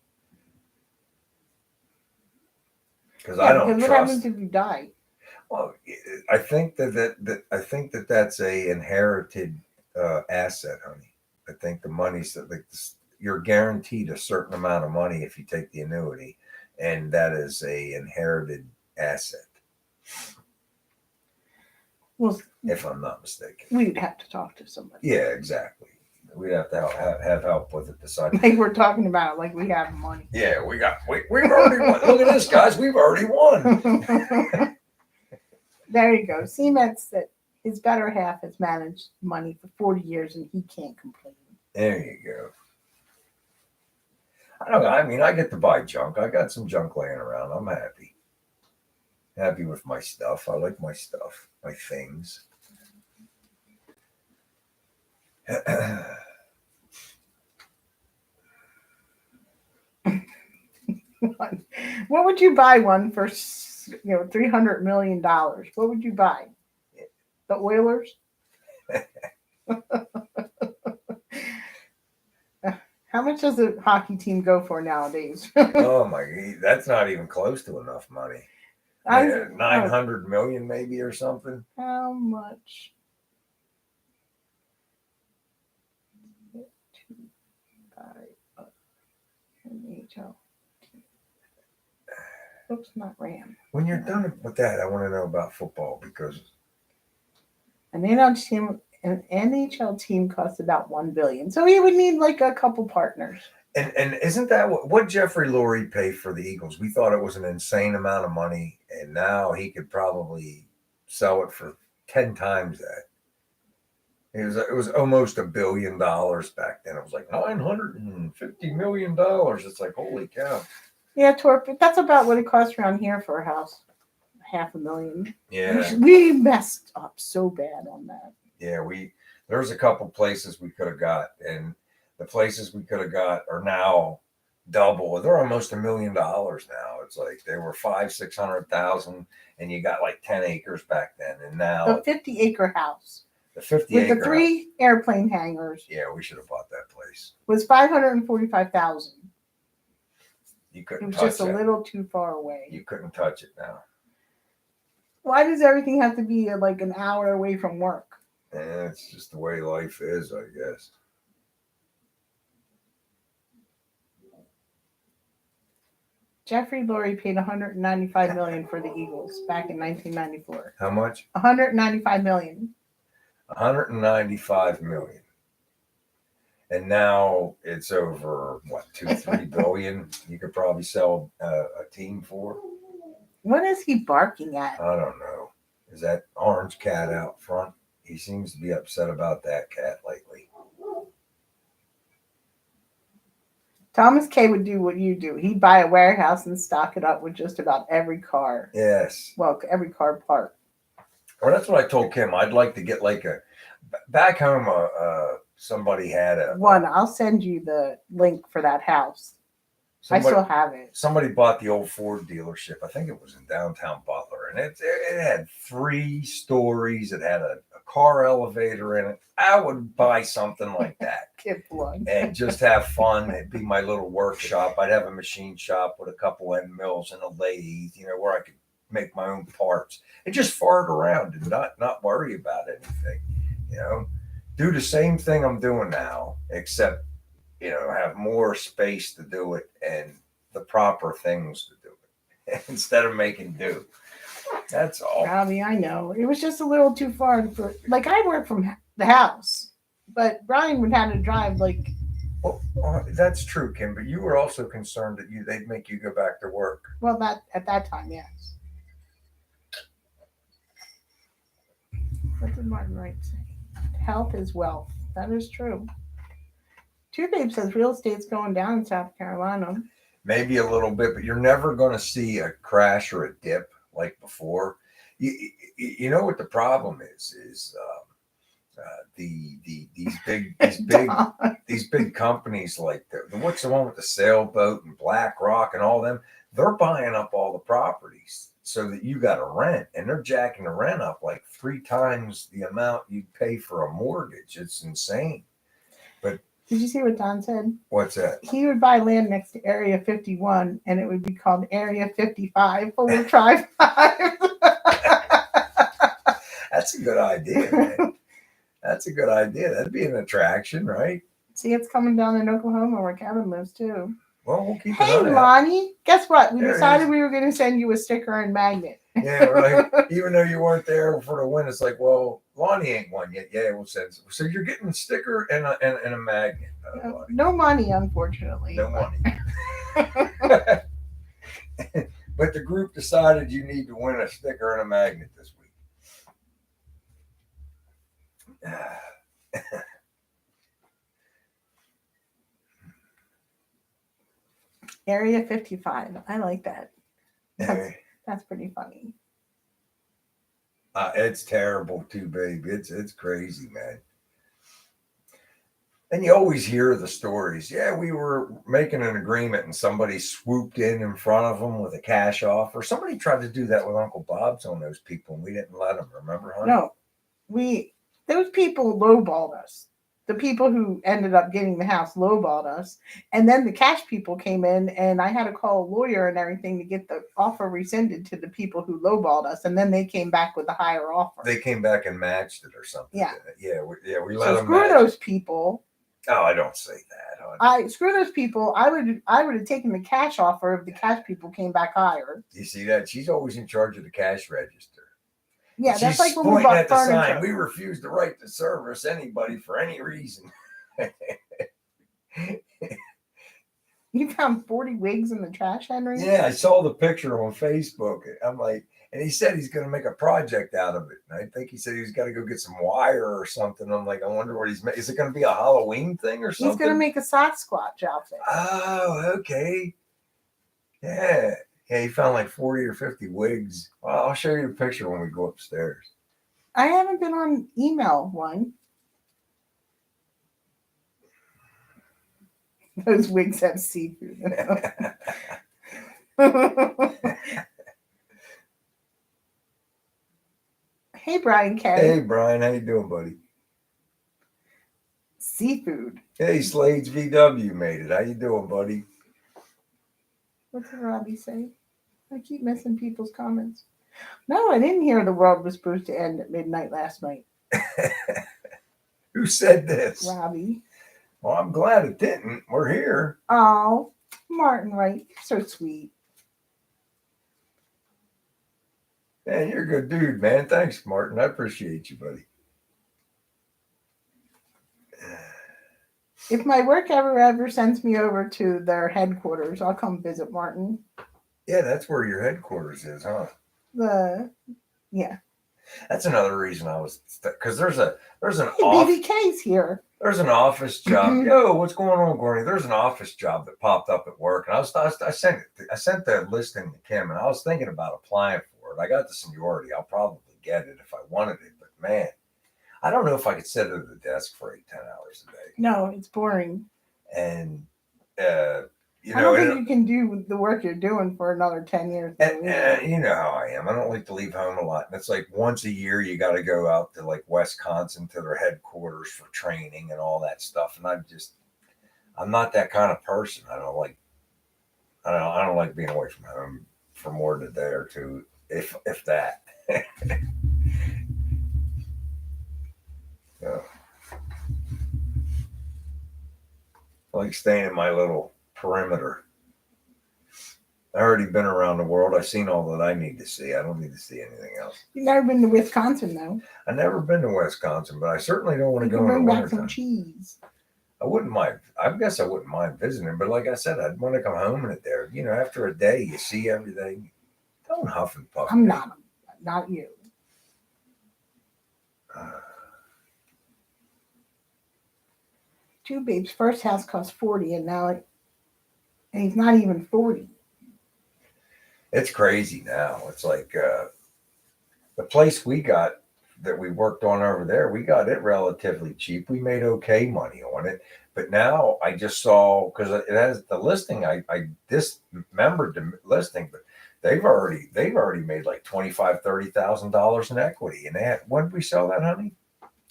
Because I don't trust. What happens if you die? Well, I think that's a inherited asset, honey. I think the money's you're guaranteed a certain amount of money if you take the annuity, and that is a inherited asset. Well, if I'm not mistaken, we'd have to talk to somebody. Yeah, exactly. We'd have to have help with it. Decide. Like we're talking about it, like we have money. Yeah, we've already won. Look at this, guys. We've already won. There you go. Cements that his better half has managed money for 40 years and he can't complain. There you go. I don't know. I mean, I get to buy junk. I got some junk laying around. I'm happy. Happy with my stuff. I like my stuff, my things. What would you buy one for $300 million? What would you buy? The Oilers? How much does a hockey team go for nowadays? Oh my, that's not even close to enough money. Yeah, 900 million maybe or something. How much? NHL. Oops, not Ram. When you're done with that, I want to know about football because An NHL team costs about $1 billion, so he would need like a couple partners. and isn't that what Jeffrey Lurie paid for the Eagles? We thought it was an insane amount of money, and now he could probably sell it for 10 times that. It was almost $1 billion back then. It was like $950 million. It's like holy cow. Yeah, Torp. That's about what it costs around here for a house. $500,000. Yeah, We messed up so bad on that. yeah. There's a couple places we could have got, and the places we could have got are now double. They're almost $1 million now. It's like they were 500,000-600,000, and you got like 10 acres back then, and now The 50-acre house the 50 with acre the 3 airplane hangars. Yeah, we should have bought that place. Was $545,000. You It couldn't was touch just a that. little too far away. You couldn't touch it now. Why does everything have to be like an hour away from work? And it's just the way life is, I guess. Jeffrey Lurie paid $195 million for the Eagles back in 1994. How much? $195 million. $195 million. And now it's over what, 2-3 billion? You could probably sell a team for. What is he barking at? I don't know. Is that orange cat out front? He seems to be upset about that cat lately. Thomas K would do what you do. He'd buy a warehouse and stock it up with just about every car. Yes. Well, every car part. Well, that's what I told Kim. I'd like to get like back home. Somebody had one. I'll send you the link for that house. I still have it. Somebody bought the old Ford dealership. I think it was in downtown Butler, and it had 3 stories. It had a car elevator in it. I would buy something like that. Get one. And just have fun. It'd be my little workshop. I'd have a machine shop with a couple end mills and a lathe, where I could make my own parts and just fart around and not worry about anything, do the same thing I'm doing now, except, have more space to do it and the proper things to do it instead of making do. That's all. Robbie, I know. It was just a little too far for, like, I work from the house, but Brian would have to drive, like. Well, that's true, Kim, but you were also concerned that they'd make you go back to work. Well, at that time, yes. What did Martin Wright say? Health is wealth. That is true. Two Babe says real estate's going down in South Carolina. Maybe a little bit, but you're never going to see a crash or a dip like before. You know what the problem is these big companies like what's the one with the sailboat and BlackRock and all them? They're buying up all the properties so that you got to rent, and they're jacking the rent up like 3 times the amount you'd pay for a mortgage. It's insane. But did you see what Don said? What's that? He would buy land next to Area 51, and it would be called Area 55, full of tri-5. That's a good idea, man. That's a good idea. That'd be an attraction, right? See, it's coming down in Oklahoma where Kevin lives, too. Well, we'll keep Hey, Lonnie, guess what? We decided we were going to send you a sticker and magnet. Yeah, right. Even though you weren't there for the win, it's like, well, Lonnie ain't won yet. Yeah, we'll send. So you're getting a sticker and a magnet. No money, unfortunately. No money. But the group decided you need to win a sticker and a magnet this week. Area 55. I like that. That's pretty funny. It's terrible too, babe. It's crazy, man. And you always hear the stories. Yeah, we were making an agreement and somebody swooped in front of them with a cash offer. Somebody tried to do that with Uncle Bob's on those people and we didn't let them. Remember, huh? No, we Those people lowballed us. The people who ended up getting the house lowballed us. And then the cash people came in, and I had to call a lawyer and everything to get the offer rescinded to the people who lowballed us. And then they came back with a higher offer. They came back and matched it or something. Yeah. We let So them screw match those it. people. Oh, I don't say that. I screw those people. I would have taken the cash offer if the cash people came back higher. You see that? She's always in charge of the cash register. Yeah, that's like when we pointing bought at the furniture. sign. We refuse the right to service anybody for any reason. You found 40 wigs in the trash, Henry? Yeah, I saw the picture on Facebook. I'm like, and he said he's going to make a project out of it. And I think he said he's got to go get some wire or something. I'm like, I wonder what he's making. Is it going to be a Halloween thing or something? He's going to make a Sasquatch outfit. Oh, okay. Yeah. Yeah, he found like 40 or 50 wigs. Well, I'll show you the picture when we go upstairs. I haven't been on email one. Those wigs have seafood in them. Hey, Brian K. Hey, Brian. How you doing, buddy? Seafood. Hey, Slades VW made it. How you doing, buddy? What did Robbie say? I keep missing people's comments. No, I didn't hear the world was supposed to end at midnight last night. Who said this? Robbie. Well, I'm glad it didn't. We're here. Oh, Martin, right? You're so sweet. Man, you're a good dude, man. Thanks, Martin. I appreciate you, buddy. If my work ever sends me over to their headquarters, I'll come visit Martin. Yeah, that's where your headquarters is, huh? Yeah. That's another reason I was, because there's an BBK's here. There's an office job. Yo, what's going on, Gordy? There's an office job that popped up at work, and I sent the listing to Kim, and I was thinking about applying for it. I got the seniority. I'll probably get it if I wanted it, but man, I don't know if I could sit at the desk for 10 hours a day. No, it's boring. And I don't think you can do the work you're doing for another 10 years. And you know how I am. I don't like to leave home a lot. And it's like once a year you got to go out to like Wisconsin to their headquarters for training and all that stuff. And I'm not that kind of person. I don't like being away from home for more than a day or two, if that. So, I like staying in my little perimeter. I've already been around the world. I've seen all that I need to see. I don't need to see anything else. You've never been to Wisconsin, though. I've never been to Wisconsin, but I certainly don't want to go in the bring back wintertime. some cheese. I wouldn't mind. I guess I wouldn't mind visiting, but like I said, I'd want to come home and there. You know, after a day, you see everything. Don't huff and puff. I'm not you. Two Babe's first house cost $40, and he's not even 40. It's crazy now. It's like the place we got that we worked on over there, we got it relatively cheap. We made okay money on it. But now I just saw, because it has the listing, I dismembered the listing, but they've already made like $25,000-$30,000 in equity. And when did we sell that, honey?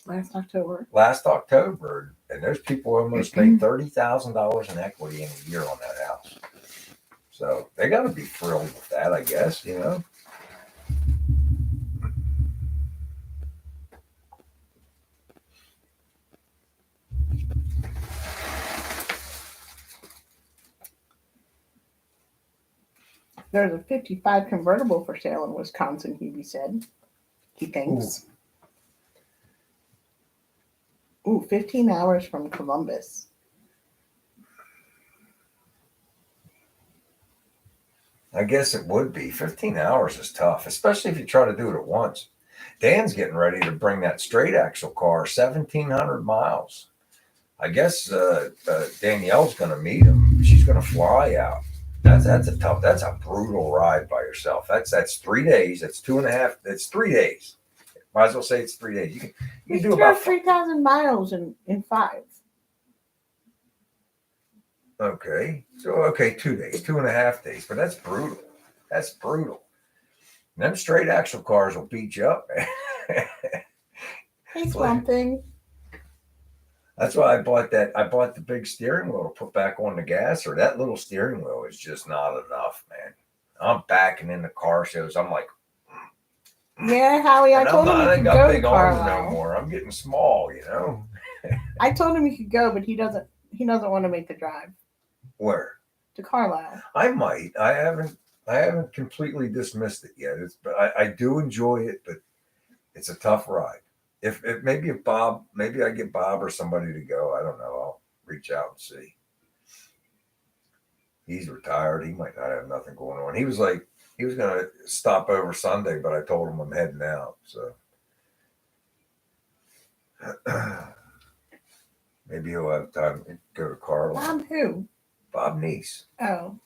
Last October. And those people almost made $30,000 in equity in a year on that house. So they got to be thrilled with that, I guess, you know. There's a 55 convertible for sale in Wisconsin, Hebe said. He thinks. Ooh, 15 hours from Columbus. I guess it would be. 15 hours is tough, especially if you try to do it at once. Dan's getting ready to bring that straight axle car 1,700 miles. I guess Danielle's going to meet him. She's going to fly out. That's a brutal ride by yourself. That's 3 days. That's 2.5. That's 3 days. Might as well say it's 3 days. You can do about 3,000 miles in 5. Okay. So 2 days, 2.5 days. But that's brutal. That's brutal. And them straight axle cars will beat you up. Hey, Swamp Thing. That's why I bought that. I bought the big steering wheel to put back on the gas, or that little steering wheel is just not enough, man. I'm backing into car shows. I'm like, Yeah, Howie, I and told him I he ain't could got go to big arms no Carlisle. more. I'm getting small, you know. I told him he could go, but he doesn't want to make the drive Where? to Carlisle. I might. I haven't completely dismissed it yet. But I do enjoy it, but it's a tough ride. If maybe if Bob, maybe I get Bob or somebody to go. I don't know. I'll reach out and see. He's retired. He might not have nothing going on. He was like he was gonna stop over Sunday, but I told him I'm heading out. So maybe he'll have time to go to Carlisle. Bob who? Bob Neese. Oh.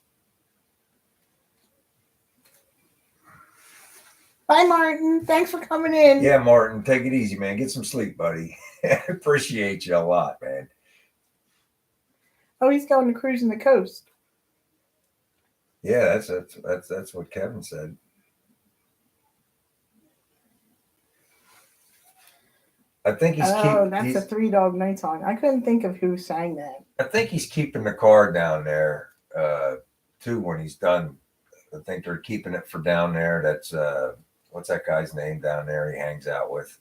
Bye, Martin. Thanks for coming in. Yeah, Martin, take it easy, man. Get some sleep, buddy. I appreciate you a lot, man. Oh, he's going to cruising the coast. Yeah, that's what Kevin said. I think he's that's a Three Dog Night song. I couldn't think of who sang that. I think he's keeping the car down there too when he's done. I think they're keeping it for down there. That's what's that guy's name down there? He hangs out with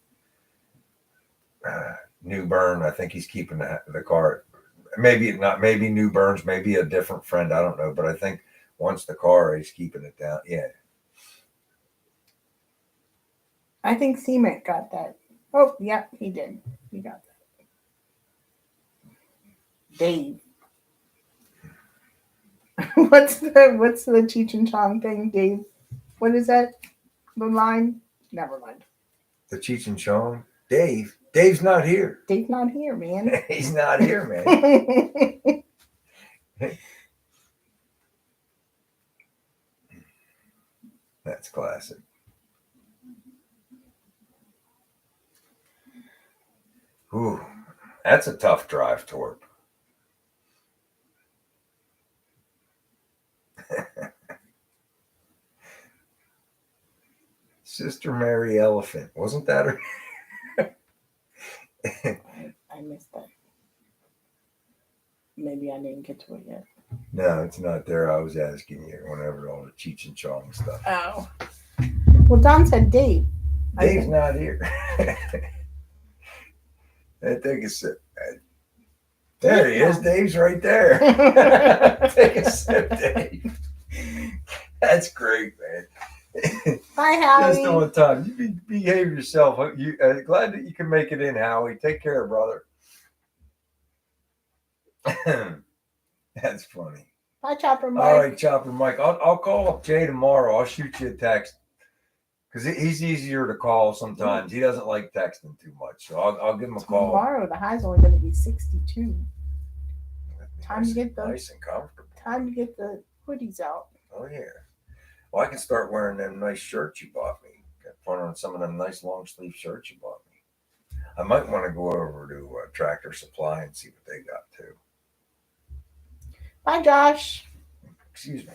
New Bern. I think he's keeping the car. Maybe not. Maybe New Bern's. Maybe a different friend. I don't know. But I think once the car, he's keeping it down. Yeah. I think Cement got that. Oh, yeah, he did. He got that. Dave. what's the Cheech and Chong thing, Dave? What is that? The line? Never mind. The Cheech and Chong. Dave's not here. Dave's not here, man. He's not here, man. That's classic. Ooh, that's a tough drive, Torp. Sister Mary Elephant. Wasn't that her? I missed that. Maybe I didn't get to it yet. No, it's not there. I was asking you whenever all the Cheech and Chong stuff. Oh. Well, Don said Dave. Dave's not here. Take a sip. There he is. Dave's right there. Take a sip, Dave. That's great, man. Hi, Howie. Just on time. You behave yourself. You glad that you can make it in, Howie. Take care, brother. That's funny. Hi, Chopper Mike. All right, Chopper Mike. I'll call up Jay tomorrow. I'll shoot you a text because he's easier to call sometimes. He doesn't like texting too much, so I'll give him a call. Tomorrow, the high's only going to be 62. Time to get the nice and comfortable. Time to get the hoodies out. Oh yeah. Well, I can start wearing them nice shirts you bought me. Got fun on some of them nice long sleeve shirts you bought me. I might want to go over to Tractor Supply and see what they got too. Bye, Josh. Excuse me.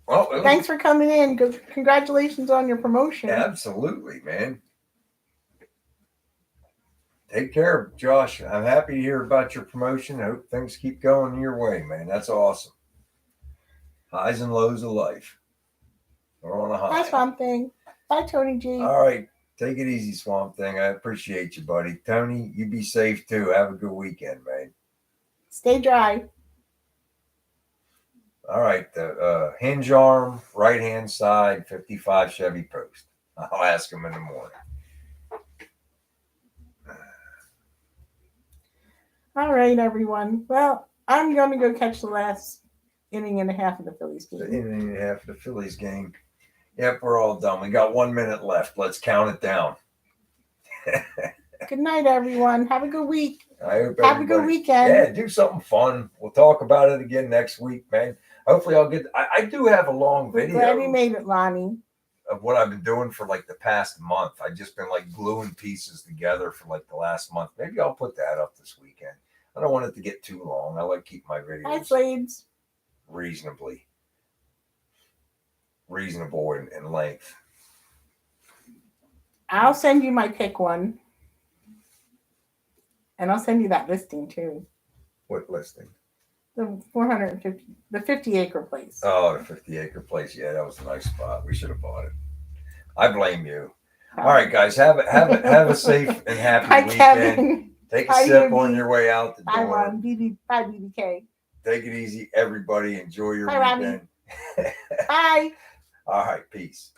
Well, thanks for coming in. Congratulations on your promotion. Absolutely, man. Take care, Josh. I'm happy to hear about your promotion. I hope things keep going your way, man. That's awesome. Highs and lows of life. We're on a high. Bye, Swamp Thing. Bye, Tony G. All right. Take it easy, Swamp Thing. I appreciate you, buddy. Tony, you be safe too. Have a good weekend, man. Stay dry. All right. The hinge arm, right hand side, 55 Chevy Post. I'll ask him in the morning. All right, everyone. Well, I'm going to go catch the last inning and a half of the Phillies game. The inning and a half of the Phillies game. Yep, we're all done. We got 1 minute left. Let's count it down. Good night, everyone. Have a good week. I hope have a good weekend. Yeah, do something fun. We'll talk about it again next week, man. Hopefully I'll get I do have a long video. Glad you made it, Lonnie. Of what I've been doing for like the past month. I've just been like gluing pieces together for like the last month. Maybe I'll put that up this weekend. I don't want it to get too long. I like to keep my videos Hi, Slades. reasonable in length. I'll send you my pick one. And I'll send you that listing too. What listing? The 450, the 50-acre place. Oh, the 50-acre place. Yeah, that was a nice spot. We should have bought it. I blame you. All right, guys, have a safe and happy Bye, weekend. Kevin. Take a Bye, sip Yogi. on your way out the Bye, door. Ron. Bye, BBK. Take it easy, everybody. Enjoy your Bye, Robbie. weekend. Bye. All right, peace.